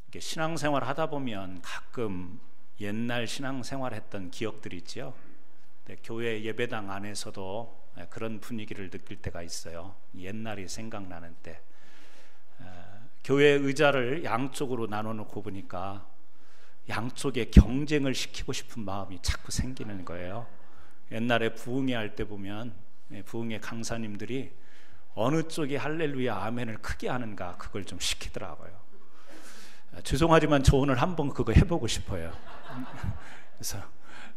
이렇게 신앙생활 하다 보면 가끔 옛날 신앙생활 했던 기억들이 있죠. 교회 예배당 안에서도 그런 분위기를 느낄 때가 있어요. 옛날이 생각나는 때. 교회 의자를 양쪽으로 나눠놓고 보니까 양쪽에 경쟁을 시키고 싶은 마음이 자꾸 생기는 거예요. 옛날에 부흥회 할 때 보면 부흥회 강사님들이 어느 쪽이 할렐루야 아멘을 크게 하는가 그걸 좀 시키더라고요. 죄송하지만 저 오늘 한번 그거 해보고 싶어요. 그래서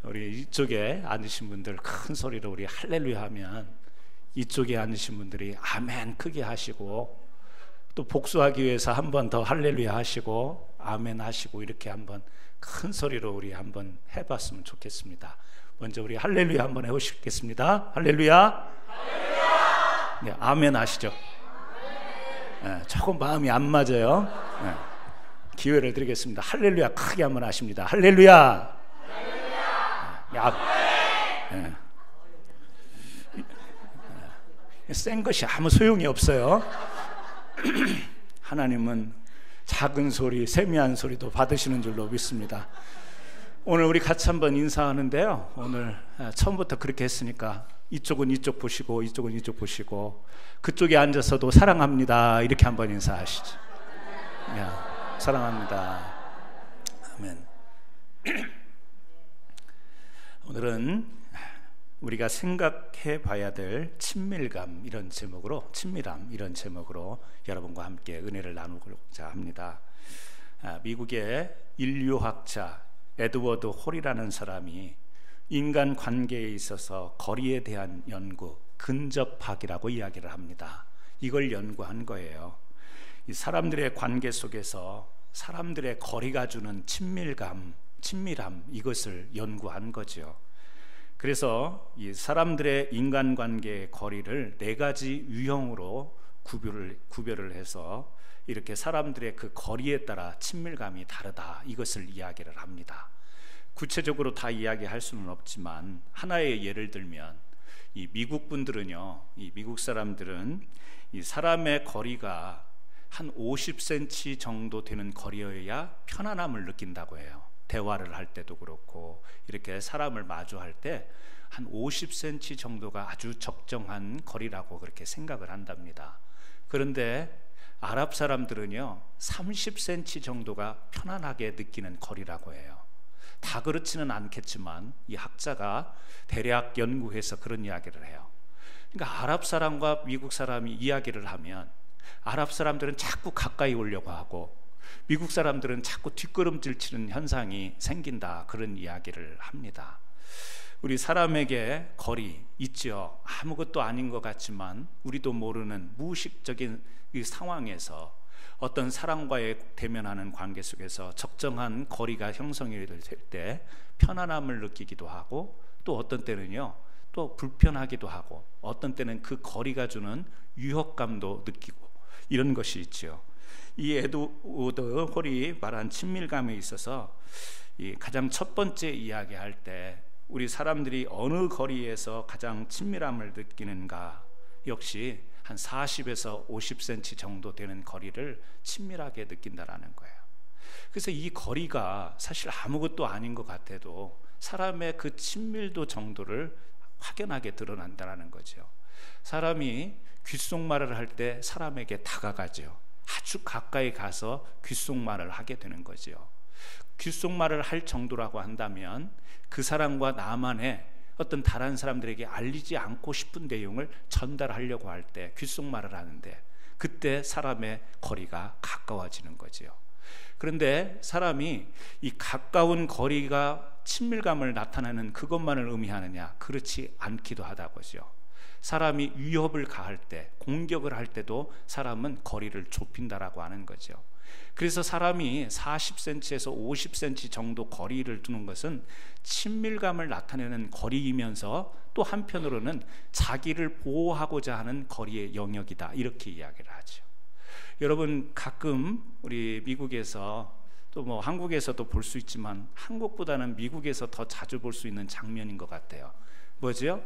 우리 이쪽에 앉으신 분들 큰 소리로 우리 할렐루야 하면 이쪽에 앉으신 분들이 아멘 크게 하시고, 또 복수하기 위해서 한 번 더 할렐루야 하시고 아멘 하시고, 이렇게 한번 큰 소리로 우리 한번 해봤으면 좋겠습니다. 먼저 우리 할렐루야 한번 해보시겠습니다. 할렐루야. 할렐루야. 네, 아멘 하시죠. 네, 조금 마음이 안 맞아요. 네, 기회를 드리겠습니다. 할렐루야 크게 한번 하십니다. 할렐루야. 네. 센 것이 아무 소용이 없어요. 하나님은 작은 소리, 세미한 소리도 받으시는 줄로 믿습니다. 오늘 우리 같이 한번 인사하는데요, 오늘 처음부터 그렇게 했으니까 이쪽은 이쪽 보시고 이쪽은 이쪽 보시고 그쪽에 앉아서도 사랑합니다 이렇게 한번 인사하시죠. 야, 사랑합니다. 아멘. 오늘은 우리가 생각해 봐야 될 친밀감 이런 제목으로, 친밀함 이런 제목으로 여러분과 함께 은혜를 나누고자 합니다. 미국의 인류학자 에드워드 홀이라는 사람이 인간 관계에 있어서 거리에 대한 연구, 근접학이라고 이야기를 합니다. 이걸 연구한 거예요. 이 사람들의 관계 속에서 사람들의 거리가 주는 친밀감, 친밀함, 이것을 연구한 거죠. 그래서 이 사람들의 인간관계의 거리를 네 가지 유형으로 구별을 해서 이렇게 사람들의 그 거리에 따라 친밀감이 다르다, 이것을 이야기를 합니다. 구체적으로 다 이야기할 수는 없지만 하나의 예를 들면, 이 미국 분들은요, 이 미국 사람들은 이 사람의 거리가 한 50cm 정도 되는 거리여야 편안함을 느낀다고 해요. 대화를 할 때도 그렇고 이렇게 사람을 마주할 때 한 50cm 정도가 아주 적정한 거리라고 그렇게 생각을 한답니다. 그런데 아랍 사람들은요 30cm 정도가 편안하게 느끼는 거리라고 해요. 다 그렇지는 않겠지만 이 학자가 대략 연구해서 그런 이야기를 해요. 그러니까 아랍 사람과 미국 사람이 이야기를 하면 아랍 사람들은 자꾸 가까이 오려고 하고 미국 사람들은 자꾸 뒷걸음질 치는 현상이 생긴다, 그런 이야기를 합니다. 우리 사람에게 거리 있죠. 아무것도 아닌 것 같지만 우리도 모르는 무의식적인 이 상황에서 어떤 사람과의 대면하는 관계 속에서 적정한 거리가 형성이 될 때 편안함을 느끼기도 하고, 또 어떤 때는요 또 불편하기도 하고, 어떤 때는 그 거리가 주는 유혹감도 느끼고, 이런 것이 있죠. 이 에드워드 홀이 말한 친밀감에 있어서 이 가장 첫 번째 이야기할 때 우리 사람들이 어느 거리에서 가장 친밀함을 느끼는가, 역시 한 40에서 50cm 정도 되는 거리를 친밀하게 느낀다라는 거예요. 그래서 이 거리가 사실 아무것도 아닌 것 같아도 사람의 그 친밀도 정도를 확연하게 드러난다는 거죠. 사람이 귓속말을 할 때 사람에게 다가가죠. 아주 가까이 가서 귓속말을 하게 되는 거죠. 귓속말을 할 정도라고 한다면 그 사람과 나만의 어떤 다른 사람들에게 알리지 않고 싶은 내용을 전달하려고 할 때 귓속말을 하는데, 그때 사람의 거리가 가까워지는 거죠. 그런데 사람이 이 가까운 거리가 친밀감을 나타내는 그것만을 의미하느냐? 그렇지 않기도 하다고죠. 사람이 위협을 가할 때, 공격을 할 때도 사람은 거리를 좁힌다라고 하는 거죠. 그래서 사람이 40cm에서 50cm 정도 거리를 두는 것은 친밀감을 나타내는 거리이면서 또 한편으로는 자기를 보호하고자 하는 거리의 영역이다, 이렇게 이야기를 하죠. 여러분, 가끔 우리 미국에서 또 뭐 한국에서도 볼 수 있지만 한국보다는 미국에서 더 자주 볼 수 있는 장면인 것 같아요. 뭐죠?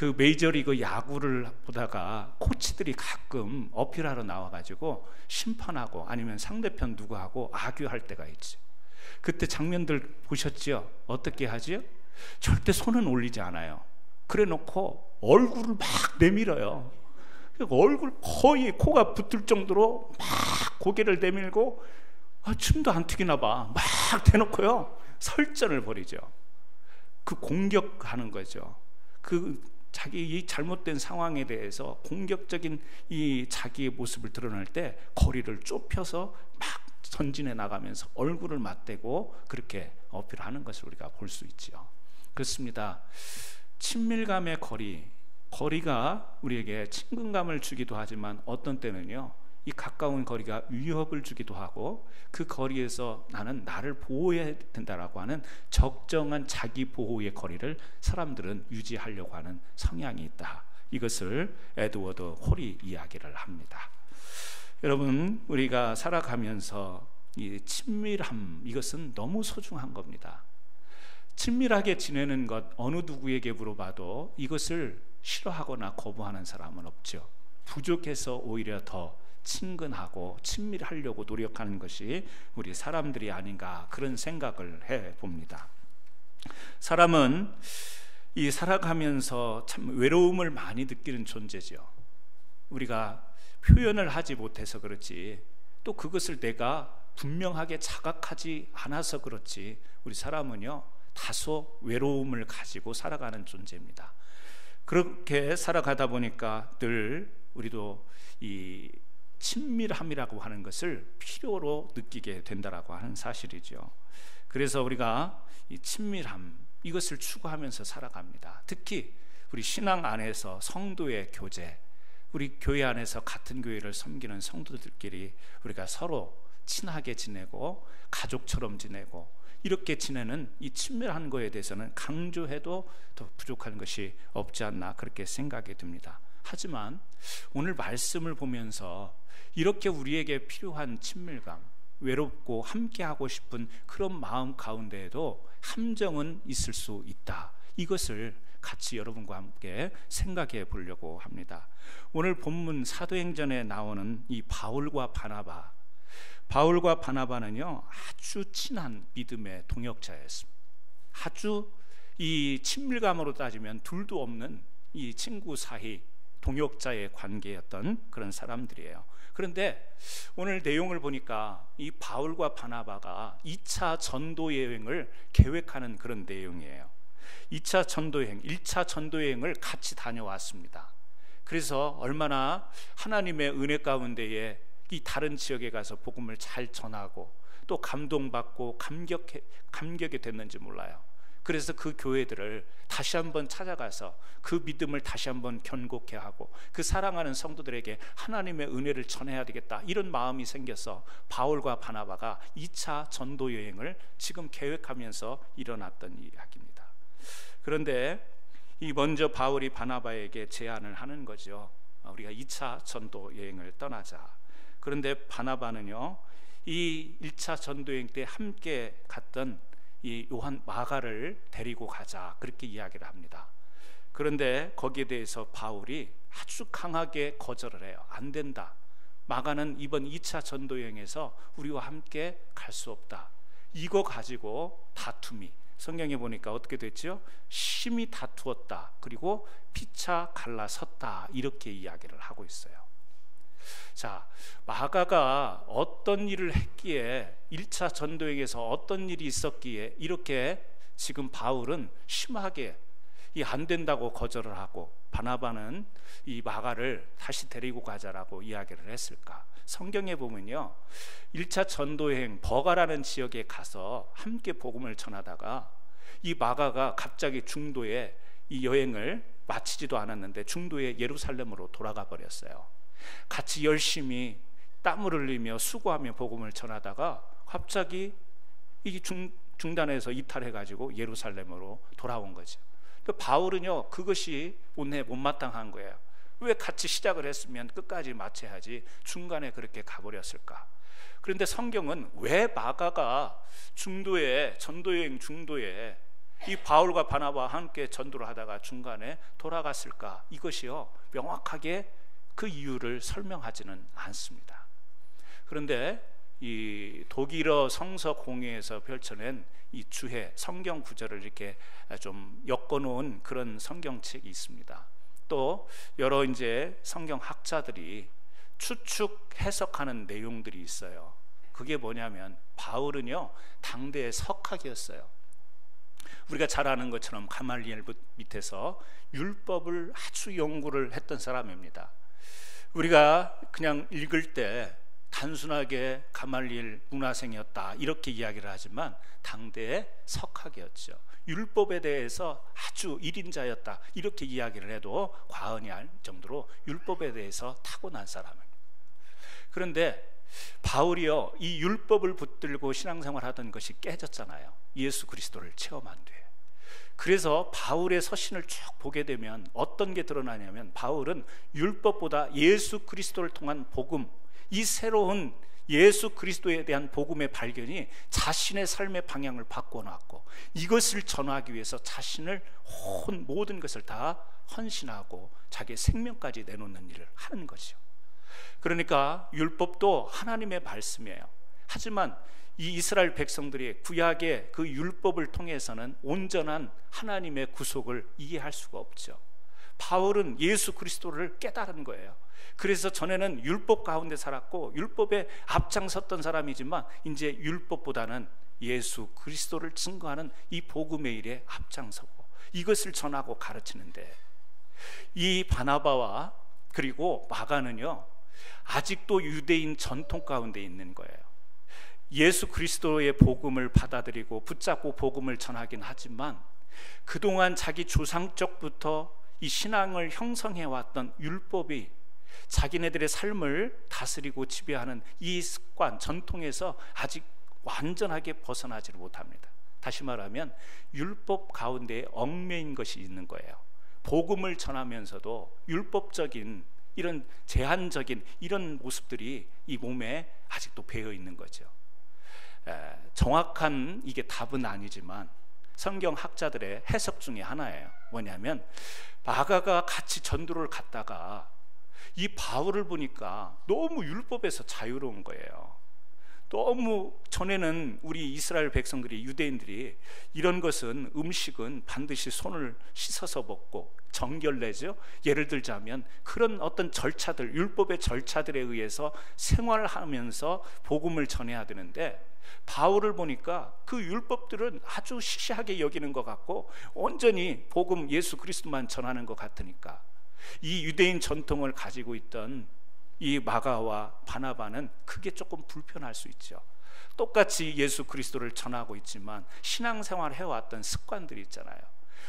그 메이저리그 야구를 보다가 코치들이 가끔 어필하러 나와가지고 심판하고 아니면 상대편 누구하고 아규할 때가 있죠. 그때 장면들 보셨죠? 어떻게 하죠? 절대 손은 올리지 않아요. 그래 놓고 얼굴을 막 내밀어요. 얼굴 거의 코가 붙을 정도로 막 고개를 내밀고 춤도 안 튀기나 봐. 막 대놓고요 설전을 벌이죠. 그 공격하는 거죠. 그 자기 이 잘못된 상황에 대해서 공격적인 이 자기의 모습을 드러낼 때 거리를 좁혀서 막 전진해 나가면서 얼굴을 맞대고 그렇게 어필하는 것을 우리가 볼 수 있지요. 그렇습니다. 친밀감의 거리가 우리에게 친근감을 주기도 하지만 어떤 때는요 이 가까운 거리가 위협을 주기도 하고 그 거리에서 나는 나를 보호해야 된다라고 하는 적정한 자기 보호의 거리를 사람들은 유지하려고 하는 성향이 있다. 이것을 에드워드 홀이 이야기를 합니다. 여러분, 우리가 살아가면서 이 친밀함, 이것은 너무 소중한 겁니다. 친밀하게 지내는 것 어느 누구에게 물어봐도 이것을 싫어하거나 거부하는 사람은 없죠. 부족해서 오히려 더 친근하고 친밀하려고 노력하는 것이 우리 사람들이 아닌가, 그런 생각을 해봅니다. 사람은 이 살아가면서 참 외로움을 많이 느끼는 존재죠. 우리가 표현을 하지 못해서 그렇지, 또 그것을 내가 분명하게 자각하지 않아서 그렇지, 우리 사람은요 다소 외로움을 가지고 살아가는 존재입니다. 그렇게 살아가다 보니까 늘 우리도 이 친밀함이라고 하는 것을 필요로 느끼게 된다라고 하는 사실이죠. 그래서 우리가 이 친밀함, 이것을 추구하면서 살아갑니다. 특히 우리 신앙 안에서 성도의 교제, 우리 교회 안에서 같은 교회를 섬기는 성도들끼리 우리가 서로 친하게 지내고 가족처럼 지내고 이렇게 지내는 이 친밀한 거에 대해서는 강조해도 더 부족한 것이 없지 않나, 그렇게 생각이 듭니다. 하지만 오늘 말씀을 보면서 이렇게 우리에게 필요한 친밀감, 외롭고 함께하고 싶은 그런 마음 가운데에도 함정은 있을 수 있다. 이것을 같이 여러분과 함께 생각해 보려고 합니다. 오늘 본문 사도행전에 나오는 이 바울과 바나바는요 아주 친한 믿음의 동역자였습니다. 아주 이 친밀감으로 따지면 둘도 없는 이 친구 사이 동역자의 관계였던 그런 사람들이에요. 그런데 오늘 내용을 보니까 이 바울과 바나바가 2차 전도 여행을 계획하는 그런 내용이에요. 2차 전도여행, 1차 전도여행을 같이 다녀왔습니다. 그래서 얼마나 하나님의 은혜 가운데에 이 다른 지역에 가서 복음을 잘 전하고 또 감동받고 감격이 됐는지 몰라요. 그래서 그 교회들을 다시 한번 찾아가서 그 믿음을 다시 한번 견고케 하고 그 사랑하는 성도들에게 하나님의 은혜를 전해야 되겠다, 이런 마음이 생겨서 바울과 바나바가 2차 전도 여행을 지금 계획하면서 일어났던 이야기입니다. 그런데 이 먼저 바울이 바나바에게 제안을 하는 거죠. 우리가 2차 전도 여행을 떠나자. 그런데 바나바는요 이 1차 전도 여행 때 함께 갔던 이 요한 마가를 데리고 가자, 그렇게 이야기를 합니다. 그런데 거기에 대해서 바울이 아주 강하게 거절을 해요. 안 된다. 마가는 이번 2차 전도 여행에서 우리와 함께 갈 수 없다. 이거 가지고 다툼이, 성경에 보니까 어떻게 됐죠? 심히 다투었다. 그리고 피차 갈라섰다. 이렇게 이야기를 하고 있어요. 자, 마가가 어떤 일을 했기에, 1차 전도여행에서 어떤 일이 있었기에 이렇게 지금 바울은 심하게 안 된다고 거절을 하고 바나바는 이 마가를 다시 데리고 가자라고 이야기를 했을까? 성경에 보면요 1차 전도여행 버가라는 지역에 가서 함께 복음을 전하다가 이 마가가 갑자기 중도에 이 여행을 마치지도 않았는데 중도에 예루살렘으로 돌아가 버렸어요. 같이 열심히 땀을 흘리며 수고하며 복음을 전하다가 갑자기 이 중단해서 이탈해가지고 예루살렘으로 돌아온 거죠. 그러니까 바울은요 그것이 못마땅한 거예요. 왜 같이 시작을 했으면 끝까지 마쳐야지 중간에 그렇게 가버렸을까? 그런데 성경은 왜 마가가 중도에, 전도여행 중도에 이 바울과 바나바와 함께 전도를 하다가 중간에 돌아갔을까? 이것이요, 명확하게 그 이유를 설명하지는 않습니다. 그런데 이 독일어 성서 공회에서 펼쳐낸 이 주해 성경 구절을 이렇게 좀 엮어놓은 그런 성경책이 있습니다. 또 여러 이제 성경 학자들이 추측 해석하는 내용들이 있어요. 그게 뭐냐면 바울은요, 당대의 석학이었어요. 우리가 잘 아는 것처럼 가말리엘 밑에서 율법을 아주 연구를 했던 사람입니다. 우리가 그냥 읽을 때 단순하게 가말리엘 문화생이었다 이렇게 이야기를 하지만 당대의 석학이었죠. 율법에 대해서 아주 일인자였다 이렇게 이야기를 해도 과언이 아닐 정도로 율법에 대해서 타고난 사람입니다. 그런데 바울이요, 이 율법을 붙들고 신앙생활 하던 것이 깨졌잖아요. 예수 그리스도를 체험한 뒤에. 그래서 바울의 서신을 쭉 보게 되면 어떤 게 드러나냐면 바울은 율법보다 예수 그리스도를 통한 복음, 이 새로운 예수 그리스도에 대한 복음의 발견이 자신의 삶의 방향을 바꿔놨고 이것을 전하기 위해서 자신을 모든 것을 다 헌신하고 자기의 생명까지 내놓는 일을 하는 거죠. 그러니까 율법도 하나님의 말씀이에요. 하지만 이 이스라엘 백성들이 구약의 그 율법을 통해서는 온전한 하나님의 구속을 이해할 수가 없죠. 바울은 예수 그리스도를 깨달은 거예요. 그래서 전에는 율법 가운데 살았고 율법에 앞장섰던 사람이지만 이제 율법보다는 예수 그리스도를 증거하는 이 복음의 일에 앞장서고 이것을 전하고 가르치는데, 이 바나바와 그리고 마가는요, 아직도 유대인 전통 가운데 있는 거예요. 예수 그리스도의 복음을 받아들이고 붙잡고 복음을 전하긴 하지만 그동안 자기 조상적부터 이 신앙을 형성해왔던 율법이 자기네들의 삶을 다스리고 지배하는 이 습관, 전통에서 아직 완전하게 벗어나지를 못합니다. 다시 말하면 율법 가운데 얽매인 것이 있는 거예요. 복음을 전하면서도 율법적인 이런 제한적인 이런 모습들이 이 몸에 아직도 배어 있는 거죠. 정확한 이게 답은 아니지만 성경 학자들의 해석 중에 하나예요. 뭐냐면 마가가 같이 전도를 갔다가 이 바울을 보니까 너무 율법에서 자유로운 거예요. 너무 전에는 우리 이스라엘 백성들이, 유대인들이 이런 것은 음식은 반드시 손을 씻어서 먹고 정결례죠. 예를 들자면 그런 어떤 절차들, 율법의 절차들에 의해서 생활을 하면서 복음을 전해야 되는데 바울을 보니까 그 율법들은 아주 시시하게 여기는 것 같고 온전히 복음 예수 그리스도만 전하는 것 같으니까 이 유대인 전통을 가지고 있던 이 마가와 바나바는 그게 조금 불편할 수 있죠. 똑같이 예수 그리스도를 전하고 있지만 신앙생활 해왔던 습관들이 있잖아요.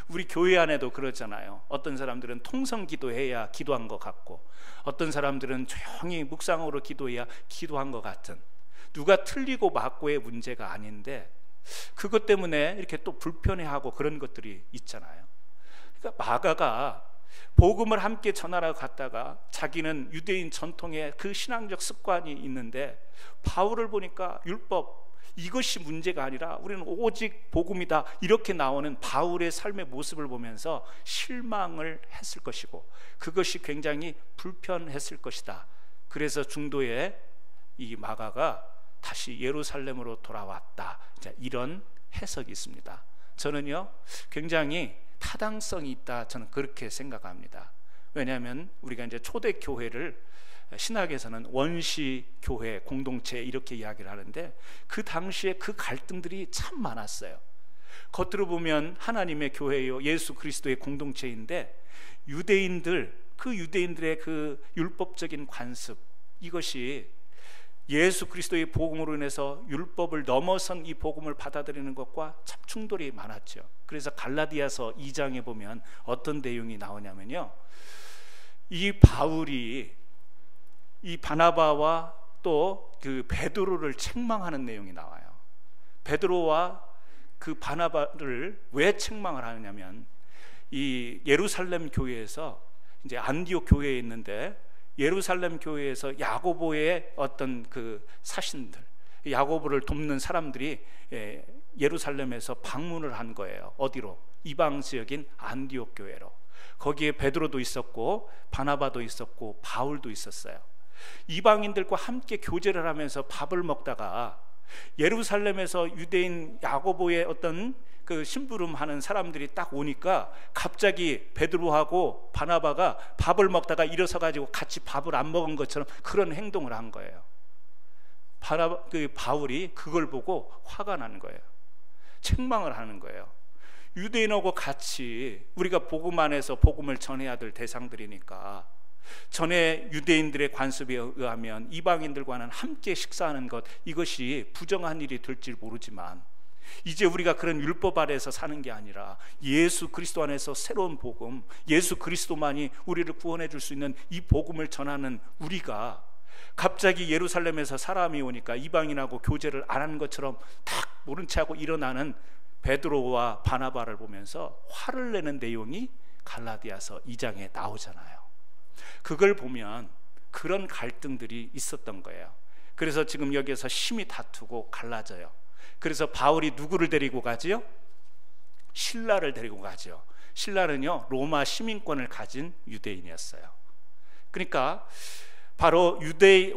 우리 교회 안에도 그렇잖아요. 어떤 사람들은 통성 기도해야 기도한 것 같고 어떤 사람들은 조용히 묵상으로 기도해야 기도한 것 같은, 누가 틀리고 맞고의 문제가 아닌데 그것 때문에 이렇게 또 불편해하고 그런 것들이 있잖아요. 그러니까 마가가 복음을 함께 전하러 갔다가 자기는 유대인 전통의 그 신앙적 습관이 있는데 바울을 보니까 율법 이것이 문제가 아니라 우리는 오직 복음이다 이렇게 나오는 바울의 삶의 모습을 보면서 실망을 했을 것이고 그것이 굉장히 불편했을 것이다. 그래서 중도에 이 마가가 다시 예루살렘으로 돌아왔다. 이런 해석이 있습니다. 저는요 굉장히 타당성이 있다, 저는 그렇게 생각합니다. 왜냐하면 우리가 이제 초대 교회를 신학에서는 원시 교회 공동체 이렇게 이야기를 하는데 그 당시에 그 갈등들이 참 많았어요. 겉으로 보면 하나님의 교회요, 예수 그리스도의 공동체인데 유대인들, 그 유대인들의 그 율법적인 관습, 이것이 예수 그리스도의 복음으로 인해서 율법을 넘어선 이 복음을 받아들이는 것과 참 충돌이 많았죠. 그래서 갈라디아서 2장에 보면 어떤 내용이 나오냐면요, 이 바울이 이 바나바와 또 그 베드로를 책망하는 내용이 나와요. 베드로와 그 바나바를 왜 책망을 하느냐면 이 예루살렘 교회에서 이제 안디옥 교회에 있는데 예루살렘 교회에서 야고보의 어떤 그 사신들, 야고보를 돕는 사람들이 예루살렘에서 방문을 한 거예요. 어디로? 이방 지역인 안디옥 교회로. 거기에 베드로도 있었고 바나바도 있었고 바울도 있었어요. 이방인들과 함께 교제를 하면서 밥을 먹다가 예루살렘에서 유대인 야고보의 어떤 그 심부름하는 사람들이 딱 오니까 갑자기 베드로하고 바나바가 밥을 먹다가 일어서 가지고 같이 밥을 안 먹은 것처럼 그런 행동을 한 거예요. 바울이 그걸 보고 화가 나는 거예요. 책망을 하는 거예요. 유대인하고 같이 우리가 복음 안에서 복음을 전해야 될 대상들이니까 전에 유대인들의 관습에 의하면 이방인들과는 함께 식사하는 것, 이것이 부정한 일이 될지 모르지만 이제 우리가 그런 율법 아래에서 사는 게 아니라 예수 그리스도 안에서 새로운 복음, 예수 그리스도만이 우리를 구원해 줄 수 있는 이 복음을 전하는 우리가 갑자기 예루살렘에서 사람이 오니까 이방인하고 교제를 안 하는 것처럼 딱 모른 채 하고 일어나는 베드로와 바나바를 보면서 화를 내는 내용이 갈라디아서 2장에 나오잖아요. 그걸 보면 그런 갈등들이 있었던 거예요. 그래서 지금 여기에서 심히 다투고 갈라져요. 그래서 바울이 누구를 데리고 가지요? 실라를 데리고 가죠. 실라는요, 로마 시민권을 가진 유대인이었어요. 그러니까 바로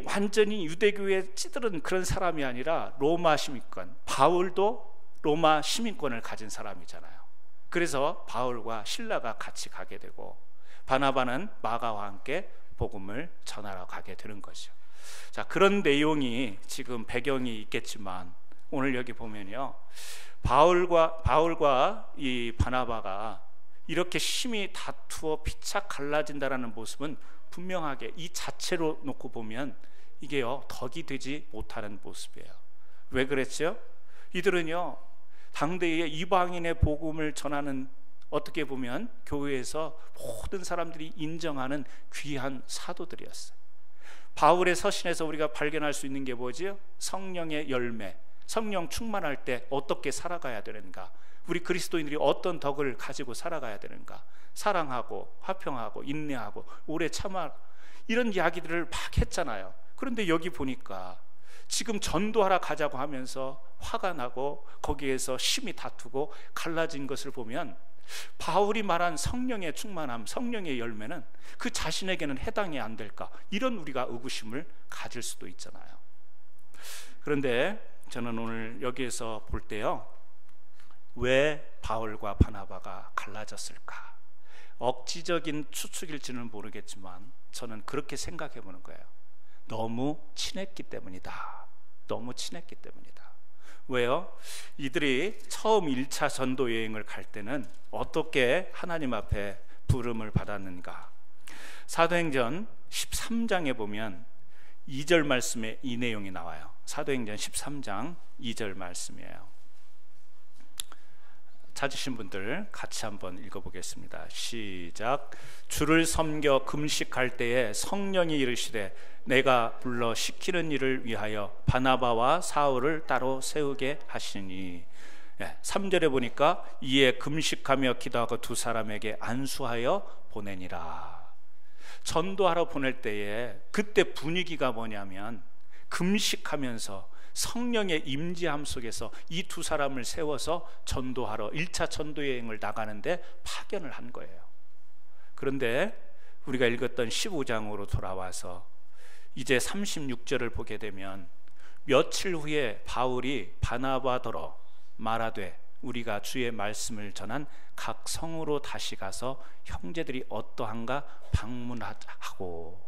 완전히 유대교에 찌들은 그런 사람이 아니라 로마 시민권, 바울도 로마 시민권을 가진 사람이잖아요. 그래서 바울과 실라가 같이 가게 되고 바나바는 마가와 함께 복음을 전하러 가게 되는 거죠. 자, 그런 내용이 지금 배경이 있겠지만 오늘 여기 보면요, 바울과 이 바나바가 이렇게 심히 다투어 피차 갈라진다라는 모습은 분명하게 이 자체로 놓고 보면 이게요, 덕이 되지 못하는 모습이에요. 왜 그랬죠? 이들은요, 당대의 이방인의 복음을 전하는, 어떻게 보면 교회에서 모든 사람들이 인정하는 귀한 사도들이었어요. 바울의 서신에서 우리가 발견할 수 있는 게 뭐지요? 성령의 열매, 성령 충만할 때 어떻게 살아가야 되는가, 우리 그리스도인들이 어떤 덕을 가지고 살아가야 되는가, 사랑하고 화평하고 인내하고 오래 참아, 이런 이야기들을 막 했잖아요. 그런데 여기 보니까 지금 전도하러 가자고 하면서 화가 나고 거기에서 심히 다투고 갈라진 것을 보면 바울이 말한 성령의 충만함, 성령의 열매는 그 자신에게는 해당이 안 될까, 이런 우리가 의구심을 가질 수도 있잖아요. 그런데 저는 오늘 여기에서 볼 때요, 왜 바울과 바나바가 갈라졌을까? 억지적인 추측일지는 모르겠지만 저는 그렇게 생각해 보는 거예요. 너무 친했기 때문이다. 너무 친했기 때문이다. 왜요? 이들이 처음 1차 전도 여행을 갈 때는 어떻게 하나님 앞에 부름을 받았는가? 사도행전 13장에 보면 2절 말씀에 이 내용이 나와요. 사도행전 13장 2절 말씀이에요. 찾으신 분들 같이 한번 읽어보겠습니다. 시작. 주를 섬겨 금식할 때에 성령이 이르시되 내가 불러 시키는 일을 위하여 바나바와 사울을 따로 세우게 하시니. 3절에 보니까 이에 금식하며 기도하고 두 사람에게 안수하여 보내니라. 전도하러 보낼 때에 그때 분위기가 뭐냐면 금식하면서 성령의 임재함 속에서 이 두 사람을 세워서 전도하러 1차 전도여행을 나가는데 파견을 한 거예요. 그런데 우리가 읽었던 15장으로 돌아와서 이제 36절을 보게 되면 며칠 후에 바울이 바나바더러 말하되 우리가 주의 말씀을 전한 각 성으로 다시 가서 형제들이 어떠한가 방문하고.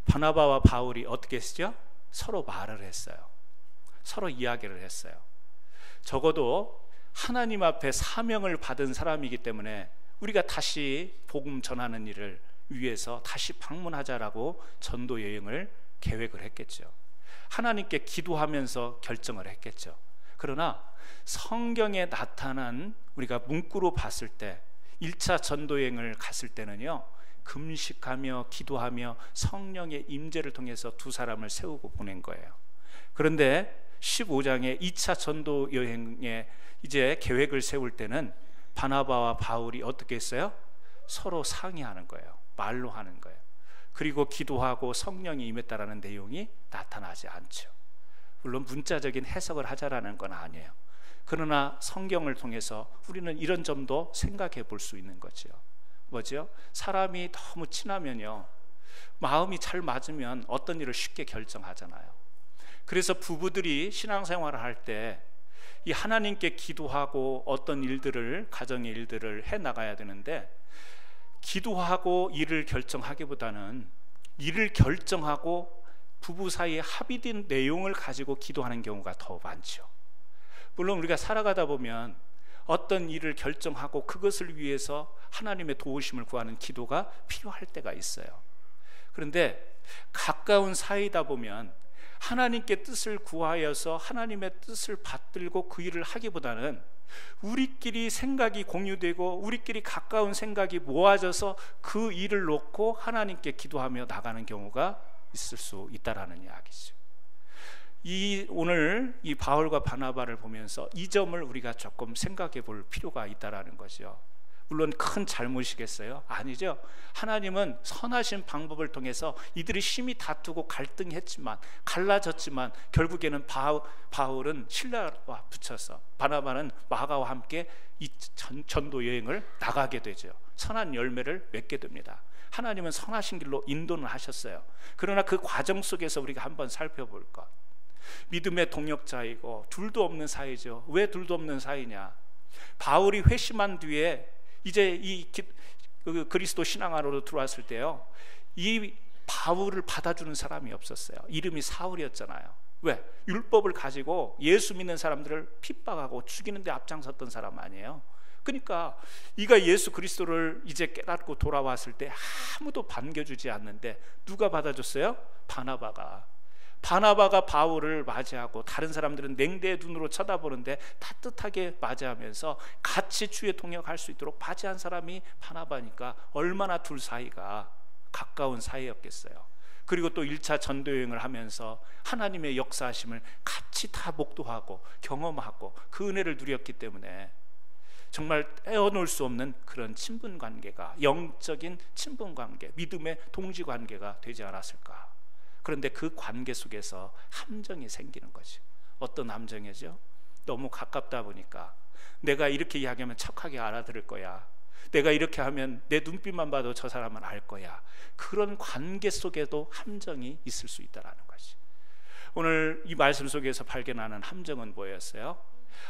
바나바와 바울이 어떻게 했죠? 서로 말을 했어요. 서로 이야기를 했어요. 적어도 하나님 앞에 사명을 받은 사람이기 때문에 우리가 다시 복음 전하는 일을 위해서 다시 방문하자라고 전도 여행을 계획을 했겠죠. 하나님께 기도하면서 결정을 했겠죠. 그러나 성경에 나타난, 우리가 문구로 봤을 때 1차 전도 여행을 갔을 때는요, 금식하며 기도하며 성령의 임재를 통해서 두 사람을 세우고 보낸 거예요. 그런데 15장의 2차 전도 여행에 이제 계획을 세울 때는 바나바와 바울이 어떻게 했어요? 서로 상의하는 거예요. 말로 하는 거예요. 그리고 기도하고 성령이 임했다라는 내용이 나타나지 않죠. 물론 문자적인 해석을 하자라는 건 아니에요. 그러나 성경을 통해서 우리는 이런 점도 생각해 볼 수 있는 거죠. 뭐죠? 사람이 너무 친하면요, 마음이 잘 맞으면 어떤 일을 쉽게 결정하잖아요. 그래서 부부들이 신앙생활을 할 때 이 하나님께 기도하고 어떤 일들을, 가정의 일들을 해 나가야 되는데, 기도하고 일을 결정하기보다는 일을 결정하고 부부 사이에 합의된 내용을 가지고 기도하는 경우가 더 많죠. 물론 우리가 살아가다 보면 어떤 일을 결정하고 그것을 위해서 하나님의 도우심을 구하는 기도가 필요할 때가 있어요. 그런데 가까운 사이다 보면 하나님께 뜻을 구하여서 하나님의 뜻을 받들고 그 일을 하기보다는 우리끼리 생각이 공유되고 우리끼리 가까운 생각이 모아져서 그 일을 놓고 하나님께 기도하며 나가는 경우가 있을 수 있다라는 이야기죠. 오늘 이 바울과 바나바를 보면서 이 점을 우리가 조금 생각해 볼 필요가 있다라는 거죠. 물론 큰 잘못이겠어요? 아니죠. 하나님은 선하신 방법을 통해서 이들이 심히 다투고 갈등했지만, 갈라졌지만 결국에는 바울은 신라와 붙여서 바나바는 마가와 함께 이 전도 여행을 나가게 되죠. 선한 열매를 맺게 됩니다. 하나님은 선하신 길로 인도는 하셨어요. 그러나 그 과정 속에서 우리가 한번 살펴볼 것, 믿음의 동역자이고 둘도 없는 사이죠. 왜 둘도 없는 사이냐? 바울이 회심한 뒤에 이제 이 그리스도 신앙 안으로 들어왔을 때요, 이 바울을 받아주는 사람이 없었어요. 이름이 사울이었잖아요. 왜? 율법을 가지고 예수 믿는 사람들을 핍박하고 죽이는 데 앞장섰던 사람 아니에요. 그러니까 이가 예수 그리스도를 이제 깨닫고 돌아왔을 때 아무도 반겨주지 않는데 누가 받아줬어요? 바나바가 바울을 맞이하고, 다른 사람들은 냉대의 눈으로 쳐다보는데 따뜻하게 맞이하면서 같이 주의 동역할 수 있도록 맞이한 사람이 바나바니까 얼마나 둘 사이가 가까운 사이였겠어요. 그리고 또 1차 전도여행을 하면서 하나님의 역사하심을 같이 다 목도하고 경험하고 그 은혜를 누렸기 때문에 정말 떼어놓을 수 없는 그런 친분관계가, 영적인 친분관계, 믿음의 동지관계가 되지 않았을까. 그런데 그 관계 속에서 함정이 생기는 거죠. 어떤 함정이죠? 너무 가깝다 보니까 내가 이렇게 이야기하면 척하게 알아들을 거야, 내가 이렇게 하면 내 눈빛만 봐도 저 사람은 알 거야. 그런 관계 속에도 함정이 있을 수 있다는 거지. 오늘 이 말씀 속에서 발견하는 함정은 뭐였어요?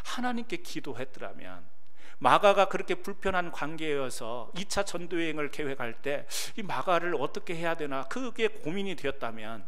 하나님께 기도했더라면, 마가가 그렇게 불편한 관계여서 2차 전도여행을 계획할 때 이 마가를 어떻게 해야 되나 그게 고민이 되었다면,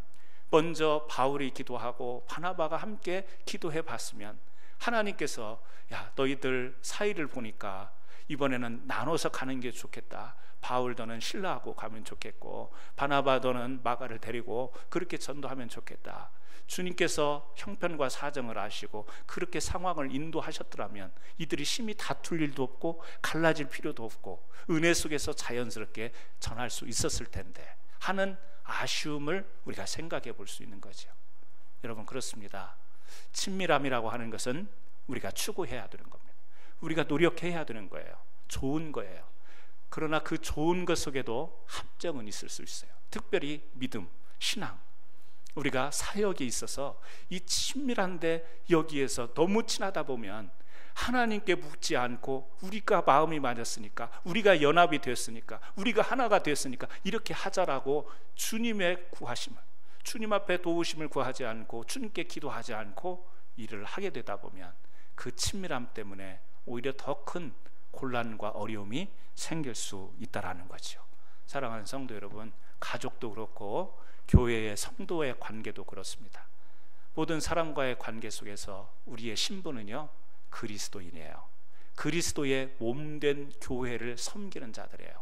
먼저 바울이 기도하고 바나바가 함께 기도해 봤으면 하나님께서, 야, 너희들 사이를 보니까 이번에는 나눠서 가는 게 좋겠다. 바울 너는 신라하고 가면 좋겠고 바나바 너는 마가를 데리고 그렇게 전도하면 좋겠다. 주님께서 형편과 사정을 아시고 그렇게 상황을 인도하셨더라면 이들이 심히 다툴 일도 없고 갈라질 필요도 없고 은혜 속에서 자연스럽게 전할 수 있었을 텐데 하는 아쉬움을 우리가 생각해 볼 수 있는 거죠. 여러분, 그렇습니다. 친밀함이라고 하는 것은 우리가 추구해야 되는 겁니다. 우리가 노력해야 되는 거예요. 좋은 거예요. 그러나 그 좋은 것 속에도 함정은 있을 수 있어요. 특별히 믿음, 신앙, 우리가 사역에 있어서 이 친밀한데 여기에서 너무 친하다 보면 하나님께 묻지 않고 우리가 마음이 맞았으니까, 우리가 연합이 되었으니까, 우리가 하나가 되었으니까 이렇게 하자라고 주님의 구하심을, 주님 앞에 도우심을 구하지 않고 주님께 기도하지 않고 일을 하게 되다 보면 그 친밀함 때문에 오히려 더 큰 곤란과 어려움이 생길 수 있다라는 거죠. 사랑하는 성도 여러분, 가족도 그렇고 교회의 성도의 관계도 그렇습니다. 모든 사람과의 관계 속에서 우리의 신분은요, 그리스도인이에요. 그리스도의 몸된 교회를 섬기는 자들이에요.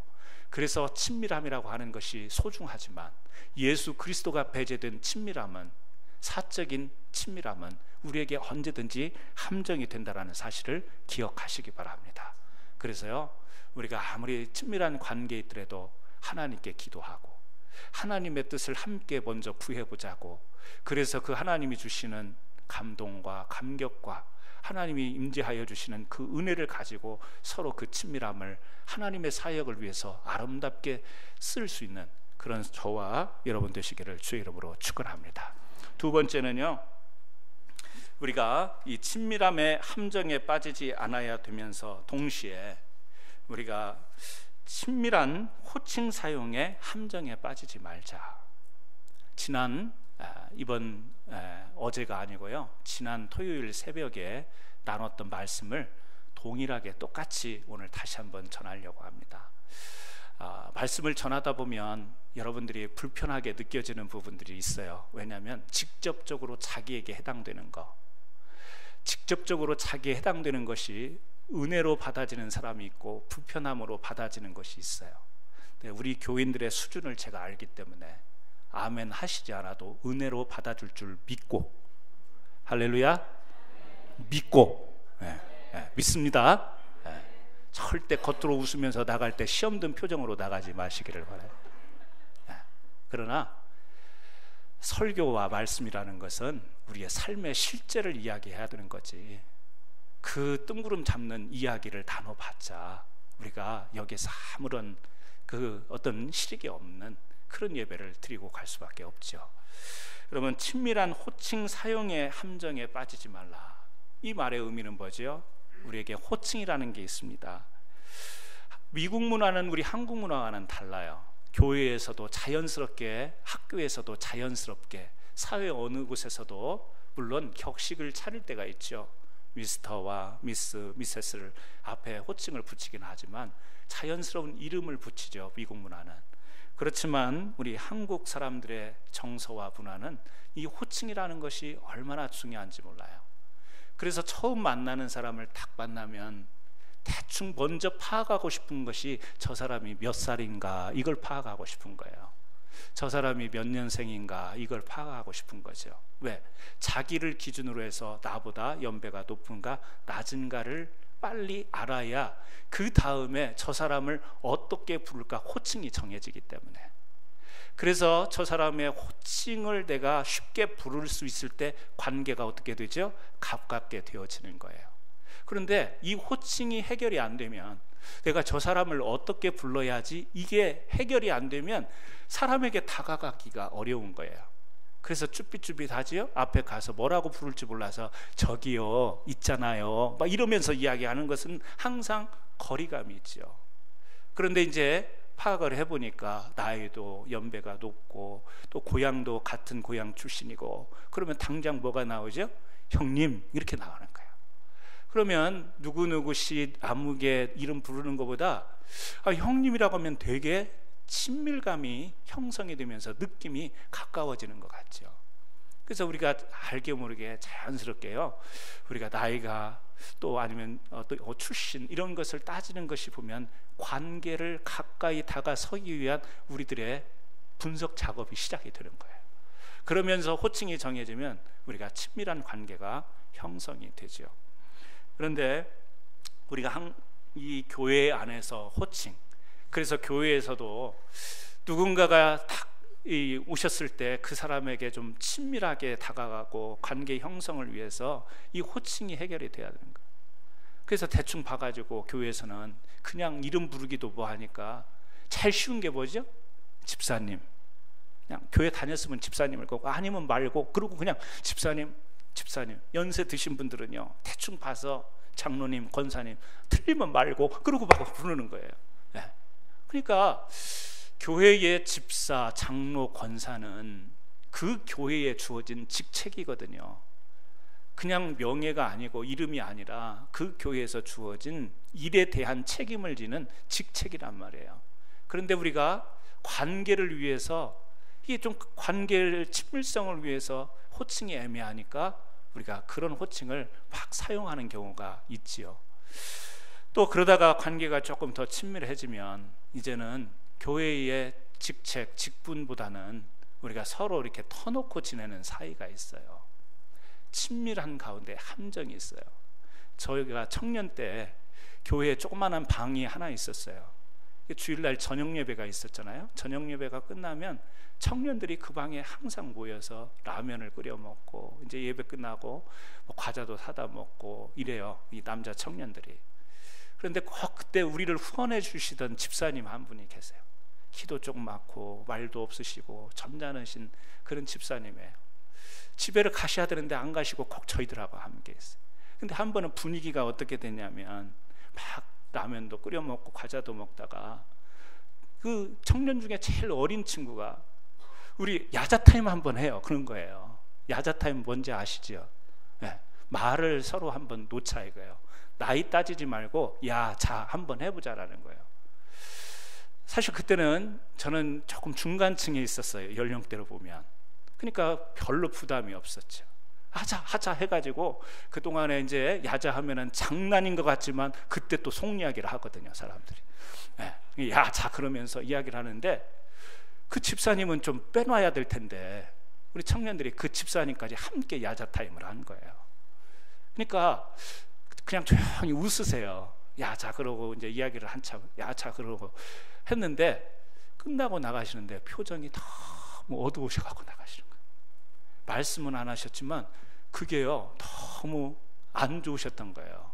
그래서 친밀함이라고 하는 것이 소중하지만 예수 그리스도가 배제된 친밀함은, 사적인 친밀함은 우리에게 언제든지 함정이 된다는 사실을 기억하시기 바랍니다. 그래서요, 우리가 아무리 친밀한 관계에 있더라도 하나님께 기도하고 하나님의 뜻을 함께 먼저 구해보자고, 그래서 그 하나님이 주시는 감동과 감격과 하나님이 임재하여 주시는 그 은혜를 가지고 서로 그 친밀함을 하나님의 사역을 위해서 아름답게 쓸 수 있는 그런 저와 여러분 되시기를 주의 이름으로 축원합니다. 두 번째는요, 우리가 이 친밀함의 함정에 빠지지 않아야 되면서 동시에 우리가 친밀한 호칭 사용의 함정에 빠지지 말자. 이번 어제가 아니고요, 지난 토요일 새벽에 나눴던 말씀을 동일하게 똑같이 오늘 다시 한번 전하려고 합니다. 말씀을 전하다 보면 여러분들이 불편하게 느껴지는 부분들이 있어요. 왜냐하면 직접적으로 자기에게 해당되는 거, 직접적으로 자기에 해당되는 것이 은혜로 받아지는 사람이 있고 불편함으로 받아지는 것이 있어요. 우리 교인들의 수준을 제가 알기 때문에 아멘 하시지 않아도 은혜로 받아줄 줄 믿고, 할렐루야, 믿고, 믿습니다. 절대 겉으로 웃으면서 나갈 때 시험 든 표정으로 나가지 마시기를 바라요. 그러나 설교와 말씀이라는 것은 우리의 삶의 실제를 이야기해야 되는 거지, 그 뜬구름 잡는 이야기를 나눠봤자 우리가 여기서 아무런 그 어떤 실익이 없는 그런 예배를 드리고 갈 수밖에 없죠. 여러분, 친밀한 호칭 사용의 함정에 빠지지 말라. 이 말의 의미는 뭐죠? 우리에게 호칭이라는 게 있습니다. 미국 문화는 우리 한국 문화와는 달라요. 교회에서도 자연스럽게, 학교에서도 자연스럽게, 사회 어느 곳에서도 물론 격식을 차릴 때가 있죠. 미스터와 미스, 미세스를 앞에 호칭을 붙이긴 하지만 자연스러운 이름을 붙이죠, 미국 문화는. 그렇지만 우리 한국 사람들의 정서와 문화는 이 호칭이라는 것이 얼마나 중요한지 몰라요. 그래서 처음 만나는 사람을 딱 만나면 대충 먼저 파악하고 싶은 것이 저 사람이 몇 살인가, 이걸 파악하고 싶은 거예요. 저 사람이 몇 년생인가, 이걸 파악하고 싶은 거죠. 왜? 자기를 기준으로 해서 나보다 연배가 높은가 낮은가를 빨리 알아야 그 다음에 저 사람을 어떻게 부를까 호칭이 정해지기 때문에. 그래서 저 사람의 호칭을 내가 쉽게 부를 수 있을 때 관계가 어떻게 되죠? 가깝게 되어지는 거예요. 그런데 이 호칭이 해결이 안 되면, 내가 저 사람을 어떻게 불러야지, 이게 해결이 안 되면 사람에게 다가가기가 어려운 거예요. 그래서 쭈삣쭈삣하지요. 앞에 가서 뭐라고 부를지 몰라서 저기요, 있잖아요, 막 이러면서 이야기하는 것은 항상 거리감이 있죠. 그런데 이제 파악을 해보니까 나이도 연배가 높고 또 고향도 같은 고향 출신이고, 그러면 당장 뭐가 나오죠? 형님, 이렇게 나오는 거예요. 그러면 누구누구씨 아무개 이름 부르는 것보다 형님이라고 하면 되게 친밀감이 형성이 되면서 느낌이 가까워지는 것 같죠. 그래서 우리가 알게 모르게 자연스럽게요, 우리가 나이가 또 아니면 또 출신 이런 것을 따지는 것이 보면 관계를 가까이 다가서기 위한 우리들의 분석 작업이 시작이 되는 거예요. 그러면서 호칭이 정해지면 우리가 친밀한 관계가 형성이 되죠. 그런데 우리가 이 교회 안에서 호칭, 그래서 교회에서도 누군가가 딱 오셨을 때 그 사람에게 좀 친밀하게 다가가고 관계 형성을 위해서 이 호칭이 해결이 돼야 되는 거예요. 그래서 대충 봐가지고 교회에서는 그냥 이름 부르기도 뭐 하니까 제일 쉬운 게 뭐죠? 집사님. 그냥 교회 다녔으면 집사님을 꼭, 아니면 말고, 그리고 그냥 집사님. 연세 드신 분들은요, 대충 봐서 장로님, 권사님, 틀리면 말고, 그러고 막 부르는 거예요. 네. 그러니까 교회의 집사, 장로, 권사는 그 교회에 주어진 직책이거든요. 그냥 명예가 아니고 이름이 아니라 그 교회에서 주어진 일에 대한 책임을 지는 직책이란 말이에요. 그런데 우리가 관계를 위해서, 이게 좀 관계를, 친밀성을 위해서 호칭이 애매하니까 우리가 그런 호칭을 막 사용하는 경우가 있지요. 또 그러다가 관계가 조금 더 친밀해지면 이제는 교회의 직책, 직분보다는 우리가 서로 이렇게 터놓고 지내는 사이가 있어요. 친밀한 가운데 함정이 있어요. 저희가 청년 때 교회에 조그마한 방이 하나 있었어요. 주일날 저녁 예배가 있었잖아요. 저녁 예배가 끝나면 청년들이 그 방에 항상 모여서 라면을 끓여 먹고, 이제 예배 끝나고 뭐 과자도 사다 먹고 이래요, 이 남자 청년들이. 그런데 꼭 그때 우리를 후원해 주시던 집사님 한 분이 계세요. 키도 조금 많고 말도 없으시고 점잖으신 그런 집사님이에요. 집에를 가셔야 되는데 안 가시고 꼭 저희들하고 함께 있어요. 근데 한 번은 분위기가 어떻게 됐냐면 막 라면도 끓여 먹고 과자도 먹다가 그 청년 중에 제일 어린 친구가 우리 야자타임 한번 해요. 그런 거예요. 야자타임 뭔지 아시죠? 네. 말을 서로 한번 놓자 이거예요. 나이 따지지 말고 야, 자 한번 해보자라는 거예요. 사실 그때는 저는 조금 중간층에 있었어요. 연령대로 보면. 그러니까 별로 부담이 없었죠. 하자 해가지고 그동안에 이제 야자 하면은 장난인 것 같지만 그때 또 속 이야기를 하거든요, 사람들이. 네. 야자 그러면서 이야기를 하는데 그 집사님은 좀 빼놔야 될 텐데 우리 청년들이 그 집사님까지 함께 야자 타임을 한 거예요. 그러니까 그냥 조용히 웃으세요. 야자 그러고 이제 이야기를 한참 야자 그러고 했는데 끝나고 나가시는데 표정이 너무 어두우셔가지고 나가시는 거예요. 말씀은 안 하셨지만 그게요 너무 안 좋으셨던 거예요.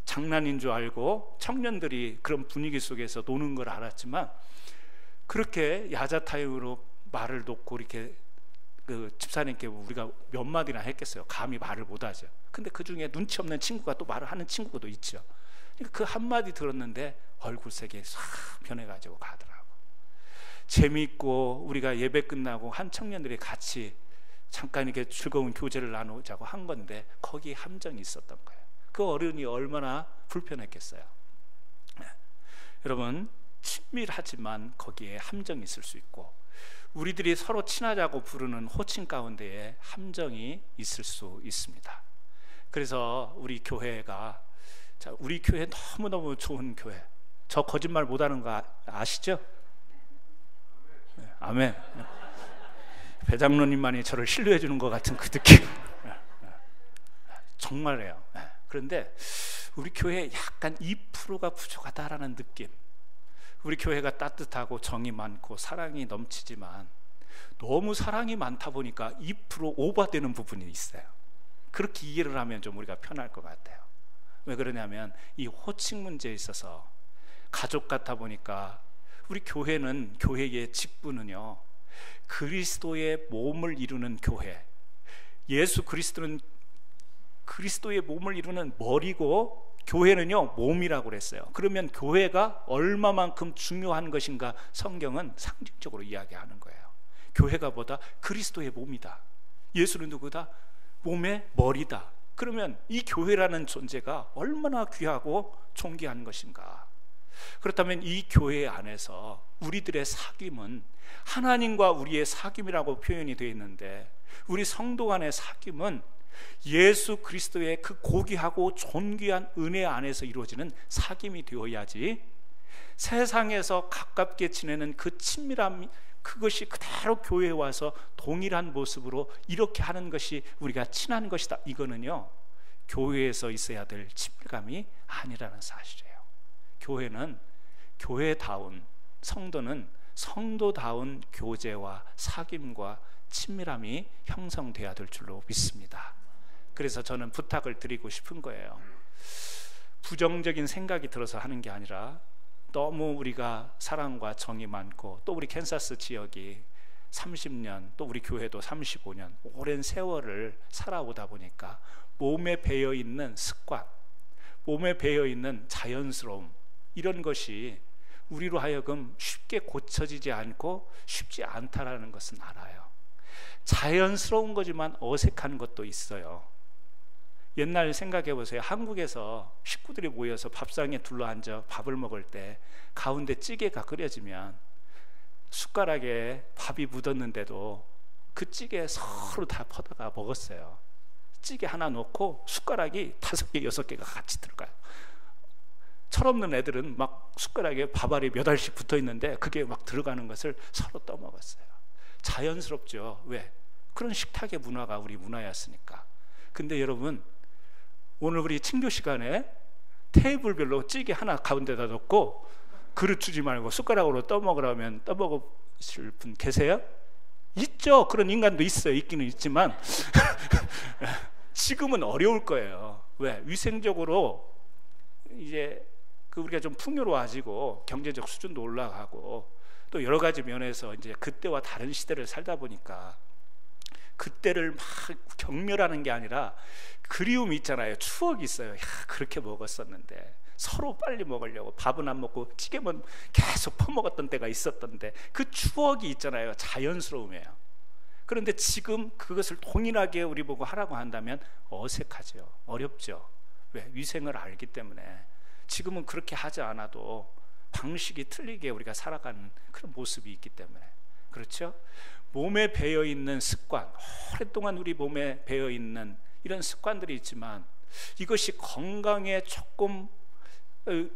장난인 줄 알고 청년들이 그런 분위기 속에서 노는 걸 알았지만 그렇게 야자 타임으로 말을 놓고 이렇게 그 집사님께 우리가 몇 마디나 했겠어요. 감히 말을 못하죠. 근데 그 중에 눈치 없는 친구가 또 말을 하는 친구도 있죠. 그러니까 그 한마디 들었는데 얼굴색이 싹 변해가지고 가더라고. 재미있고 우리가 예배 끝나고 한 청년들이 같이 잠깐 이렇게 즐거운 교제를 나누자고 한 건데 거기에 함정이 있었던 거예요. 그 어른이 얼마나 불편했겠어요. 네. 여러분, 친밀하지만 거기에 함정이 있을 수 있고 우리들이 서로 친하자고 부르는 호칭 가운데에 함정이 있을 수 있습니다. 그래서 우리 교회가 우리 교회 너무너무 좋은 교회. 저 거짓말 못하는 거 아시죠? 네, 아멘. 배장로님만이 저를 신뢰해 주는 것 같은 그 느낌. 정말이에요. 그런데 우리 교회에 약간 2%가 부족하다라는 느낌. 우리 교회가 따뜻하고 정이 많고 사랑이 넘치지만 너무 사랑이 많다 보니까 2% 오버되는 부분이 있어요. 그렇게 이해를 하면 좀 우리가 편할 것 같아요. 왜 그러냐면 이 호칭 문제에 있어서 가족 같아 보니까 우리 교회는, 교회의 직분은요 그리스도의 몸을 이루는 교회. 예수 그리스도는 그리스도의 몸을 이루는 머리고 교회는요 몸이라고 그랬어요. 그러면 교회가 얼마만큼 중요한 것인가 성경은 상징적으로 이야기하는 거예요. 교회가 보다 그리스도의 몸이다. 예수는 누구다? 몸의 머리다. 그러면 이 교회라는 존재가 얼마나 귀하고 존귀한 것인가. 그렇다면 이 교회 안에서 우리들의 사귐은 하나님과 우리의 사귐이라고 표현이 되어 있는데 우리 성도 간의 사귐은 예수 그리스도의 그 고귀하고 존귀한 은혜 안에서 이루어지는 사귐이 되어야지 세상에서 가깝게 지내는 그 친밀함, 그것이 그대로 교회에 와서 동일한 모습으로 이렇게 하는 것이 우리가 친한 것이다. 이거는요 교회에서 있어야 될 친밀감이 아니라는 사실이에요. 교회는 교회다운, 성도는 성도다운 교제와 사귐과 친밀함이 형성돼야 될 줄로 믿습니다. 그래서 저는 부탁을 드리고 싶은 거예요. 부정적인 생각이 들어서 하는 게 아니라 너무 우리가 사랑과 정이 많고 또 우리 캔사스 지역이 30년 또 우리 교회도 35년 오랜 세월을 살아오다 보니까 몸에 배어있는 습관, 몸에 배어있는 자연스러움, 이런 것이 우리로 하여금 쉽게 고쳐지지 않고 쉽지 않다라는 것은 알아요. 자연스러운 거지만 어색한 것도 있어요. 옛날 생각해 보세요. 한국에서 식구들이 모여서 밥상에 둘러앉아 밥을 먹을 때 가운데 찌개가 끓여지면 숟가락에 밥이 묻었는데도 그 찌개에 서로 다 퍼다가 먹었어요. 찌개 하나 넣고 숟가락이 5개, 6개가 같이 들어가요. 철없는 애들은 막 숟가락에 밥알이 몇 알씩 붙어 있는데 그게 막 들어가는 것을 서로 떠먹었어요. 자연스럽죠. 왜? 그런 식탁의 문화가 우리 문화였으니까. 근데 여러분, 오늘 우리 친교 시간에 테이블별로 찌개 하나 가운데다 놓고 그릇 주지 말고 숟가락으로 떠먹으라면 떠먹으실 분 계세요? 있죠. 그런 인간도 있어요. 있기는 있지만 지금은 어려울 거예요. 왜? 위생적으로 이제 우리가 좀 풍요로워지고 경제적 수준도 올라가고 또 여러 가지 면에서 이제 그때와 다른 시대를 살다 보니까 그때를 막 경멸하는 게 아니라 그리움이 있잖아요. 추억이 있어요. 야, 그렇게 먹었었는데, 서로 빨리 먹으려고 밥은 안 먹고 찌개만 계속 퍼먹었던 때가 있었던데, 그 추억이 있잖아요. 자연스러움이에요. 그런데 지금 그것을 동일하게 우리 보고 하라고 한다면 어색하죠. 어렵죠. 왜? 위생을 알기 때문에. 지금은 그렇게 하지 않아도 방식이 틀리게 우리가 살아가는 그런 모습이 있기 때문에. 그렇죠? 몸에 배어있는 습관, 오랫동안 우리 몸에 배어있는 이런 습관들이 있지만, 이것이 건강에 조금,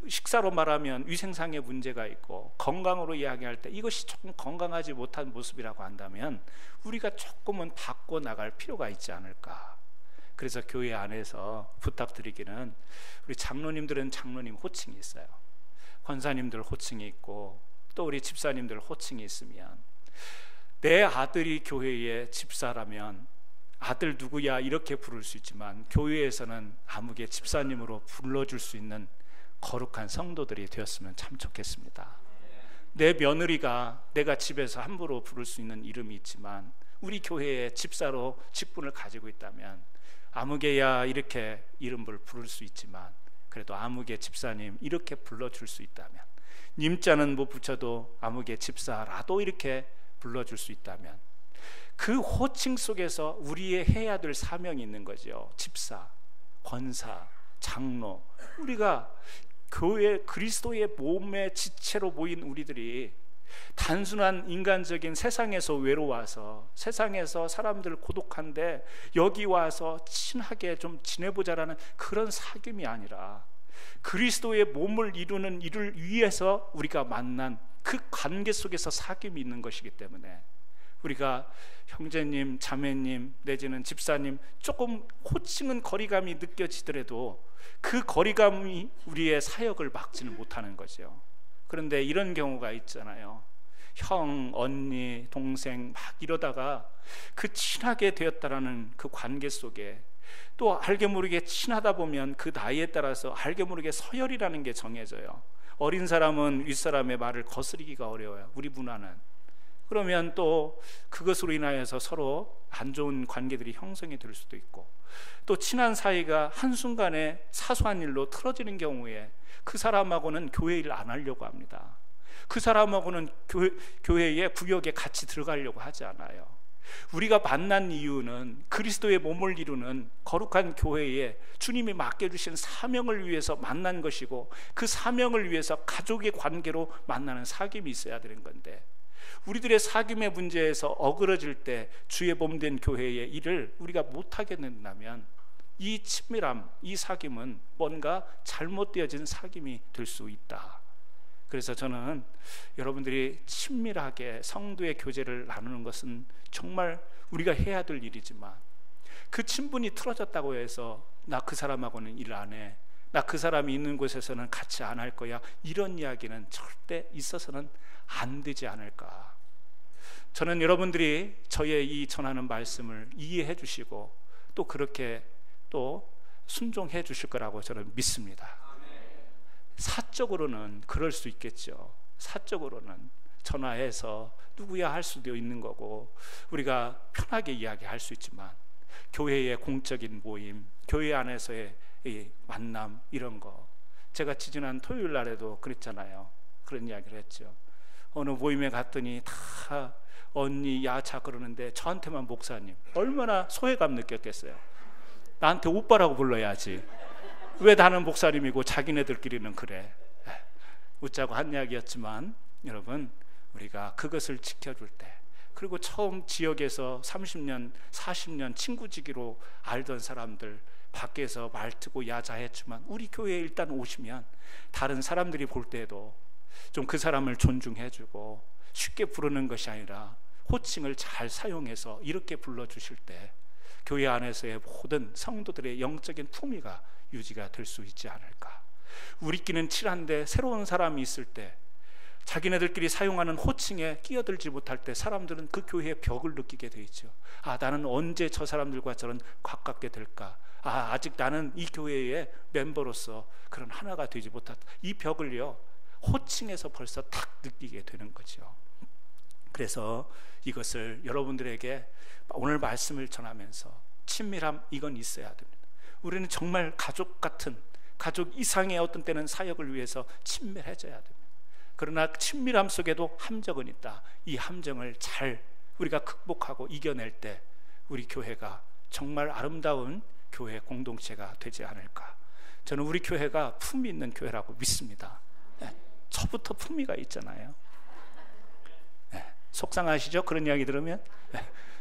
식사로 말하면 위생상의 문제가 있고, 건강으로 이야기할 때 이것이 조금 건강하지 못한 모습이라고 한다면 우리가 조금은 바꿔나갈 필요가 있지 않을까. 그래서 교회 안에서 부탁드리기는, 우리 장로님들은 장로님 호칭이 있어요. 권사님들 호칭이 있고, 또 우리 집사님들 호칭이 있으면, 내 아들이 교회의 집사라면 아들 누구야 이렇게 부를 수 있지만, 교회에서는 아무개 집사님으로 불러줄 수 있는 거룩한 성도들이 되었으면 참 좋겠습니다. 내 며느리가 내가 집에서 함부로 부를 수 있는 이름이 있지만, 우리 교회의 집사로 직분을 가지고 있다면 아무개야 이렇게 이름을 부를 수 있지만, 그래도 아무개 집사님 이렇게 불러줄 수 있다면, 님자는 못 붙여도 아무개 집사라도 이렇게 불러줄 수 있다면, 그 호칭 속에서 우리의 해야 될 사명이 있는 거죠. 집사, 권사, 장로, 우리가 교회 그리스도의 몸의 지체로 모인 우리들이 단순한 인간적인 세상에서 외로워서, 세상에서 사람들 고독한데 여기 와서 친하게 좀 지내보자라는 그런 사귐이 아니라, 그리스도의 몸을 이루는 이를 위해서 우리가 만난 그 관계 속에서 사귐이 있는 것이기 때문에, 우리가 형제님, 자매님 내지는 집사님 조금 호칭은 거리감이 느껴지더라도 그 거리감이 우리의 사역을 막지는 못하는 거죠. 그런데 이런 경우가 있잖아요. 형, 언니, 동생 막 이러다가 그 친하게 되었다라는 그 관계 속에 또 알게 모르게 친하다 보면 그 나이에 따라서 알게 모르게 서열이라는 게 정해져요. 어린 사람은 윗사람의 말을 거스르기가 어려워요. 우리 문화는. 그러면 또 그것으로 인하여서 서로 안 좋은 관계들이 형성이 될 수도 있고, 또 친한 사이가 한순간에 사소한 일로 틀어지는 경우에 그 사람하고는 교회 일 안 하려고 합니다. 그 사람하고는 교회의 구역에 같이 들어가려고 하지 않아요. 우리가 만난 이유는 그리스도의 몸을 이루는 거룩한 교회에 주님이 맡겨주신 사명을 위해서 만난 것이고, 그 사명을 위해서 가족의 관계로 만나는 사귐이 있어야 되는 건데, 우리들의 사귐의 문제에서 어그러질 때 주의 몸된 교회의 일을 우리가 못하게 된다면, 이 친밀함, 이 사귐은 뭔가 잘못되어진 사귐이 될 수 있다. 그래서 저는 여러분들이 친밀하게 성도의 교제를 나누는 것은 정말 우리가 해야 될 일이지만, 그 친분이 틀어졌다고 해서 나 그 사람하고는 일 안 해, 나 그 사람이 있는 곳에서는 같이 안 할 거야, 이런 이야기는 절대 있어서는 안 되지 않을까. 저는 여러분들이 저의 이 전하는 말씀을 이해해 주시고 또 그렇게 또 순종해 주실 거라고 저는 믿습니다. 사적으로는 그럴 수 있겠죠. 사적으로는 전화해서 누구야 할 수도 있는 거고, 우리가 편하게 이야기할 수 있지만, 교회의 공적인 모임, 교회 안에서의 이 만남, 이런 거, 제가 지지난 토요일 날에도 그랬잖아요. 그런 이야기를 했죠. 어느 모임에 갔더니 다 언니, 야차 그러는데 저한테만 목사님. 얼마나 소외감 느꼈겠어요. 나한테 오빠라고 불러야지. 왜 나는 목사님이고 자기네들끼리는 그래. 웃자고 한 이야기였지만, 여러분, 우리가 그것을 지켜줄 때, 그리고 처음 지역에서 30년, 40년 친구지기로 알던 사람들 밖에서 말트고 야자했지만 우리 교회에 일단 오시면 다른 사람들이 볼 때에도 좀 그 사람을 존중해주고, 쉽게 부르는 것이 아니라 호칭을 잘 사용해서 이렇게 불러주실 때 교회 안에서의 모든 성도들의 영적인 품위가 유지가 될 수 있지 않을까. 우리끼리는 친한데 새로운 사람이 있을 때 자기네들끼리 사용하는 호칭에 끼어들지 못할 때 사람들은 그 교회의 벽을 느끼게 돼 있죠. 아, 나는 언제 저 사람들과 저런 가깝게 될까. 아, 아직 나는 이 교회의 멤버로서 그런 하나가 되지 못했다. 이 벽을요, 호칭에서 벌써 탁 느끼게 되는 거죠. 그래서 이것을 여러분들에게 오늘 말씀을 전하면서 친밀함, 이건 있어야 됩니다. 우리는 정말 가족 같은, 가족 이상의 어떤 때는 사역을 위해서 친밀해져야 됩니다. 그러나 친밀함 속에도 함정은 있다. 이 함정을 잘 우리가 극복하고 이겨낼 때 우리 교회가 정말 아름다운 교회 공동체가 되지 않을까. 저는 우리 교회가 품위 있는 교회라고 믿습니다. 저부터 품위가 있잖아요. 속상하시죠? 그런 이야기 들으면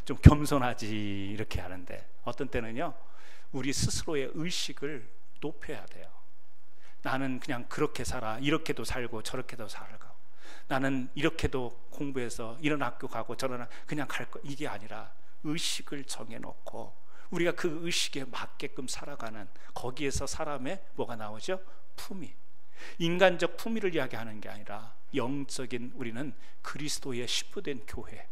좀 겸손하지 이렇게 하는데, 어떤 때는요 우리 스스로의 의식을 높여야 돼요. 나는 그냥 그렇게 살아, 이렇게도 살고 저렇게도 살고, 나는 이렇게도 공부해서 이런 학교 가고 저런 그냥 갈 거, 이게 아니라 의식을 정해놓고 우리가 그 의식에 맞게끔 살아가는, 거기에서 사람의 뭐가 나오죠? 품위. 인간적 품위를 이야기하는 게 아니라 영적인, 우리는 그리스도의 신부된 교회,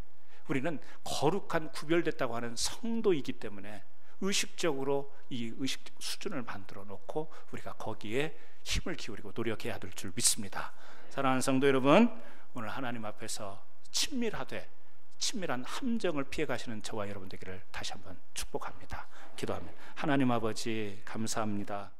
우리는 거룩한 구별됐다고 하는 성도이기 때문에 의식적으로 이 의식 수준을 만들어 놓고 우리가 거기에 힘을 기울이고 노력해야 될 줄 믿습니다. 사랑하는 성도 여러분, 오늘 하나님 앞에서 친밀한 함정을 피해 가시는 저와 여러분 되기를 다시 한번 축복합니다. 기도합니다. 하나님 아버지 감사합니다.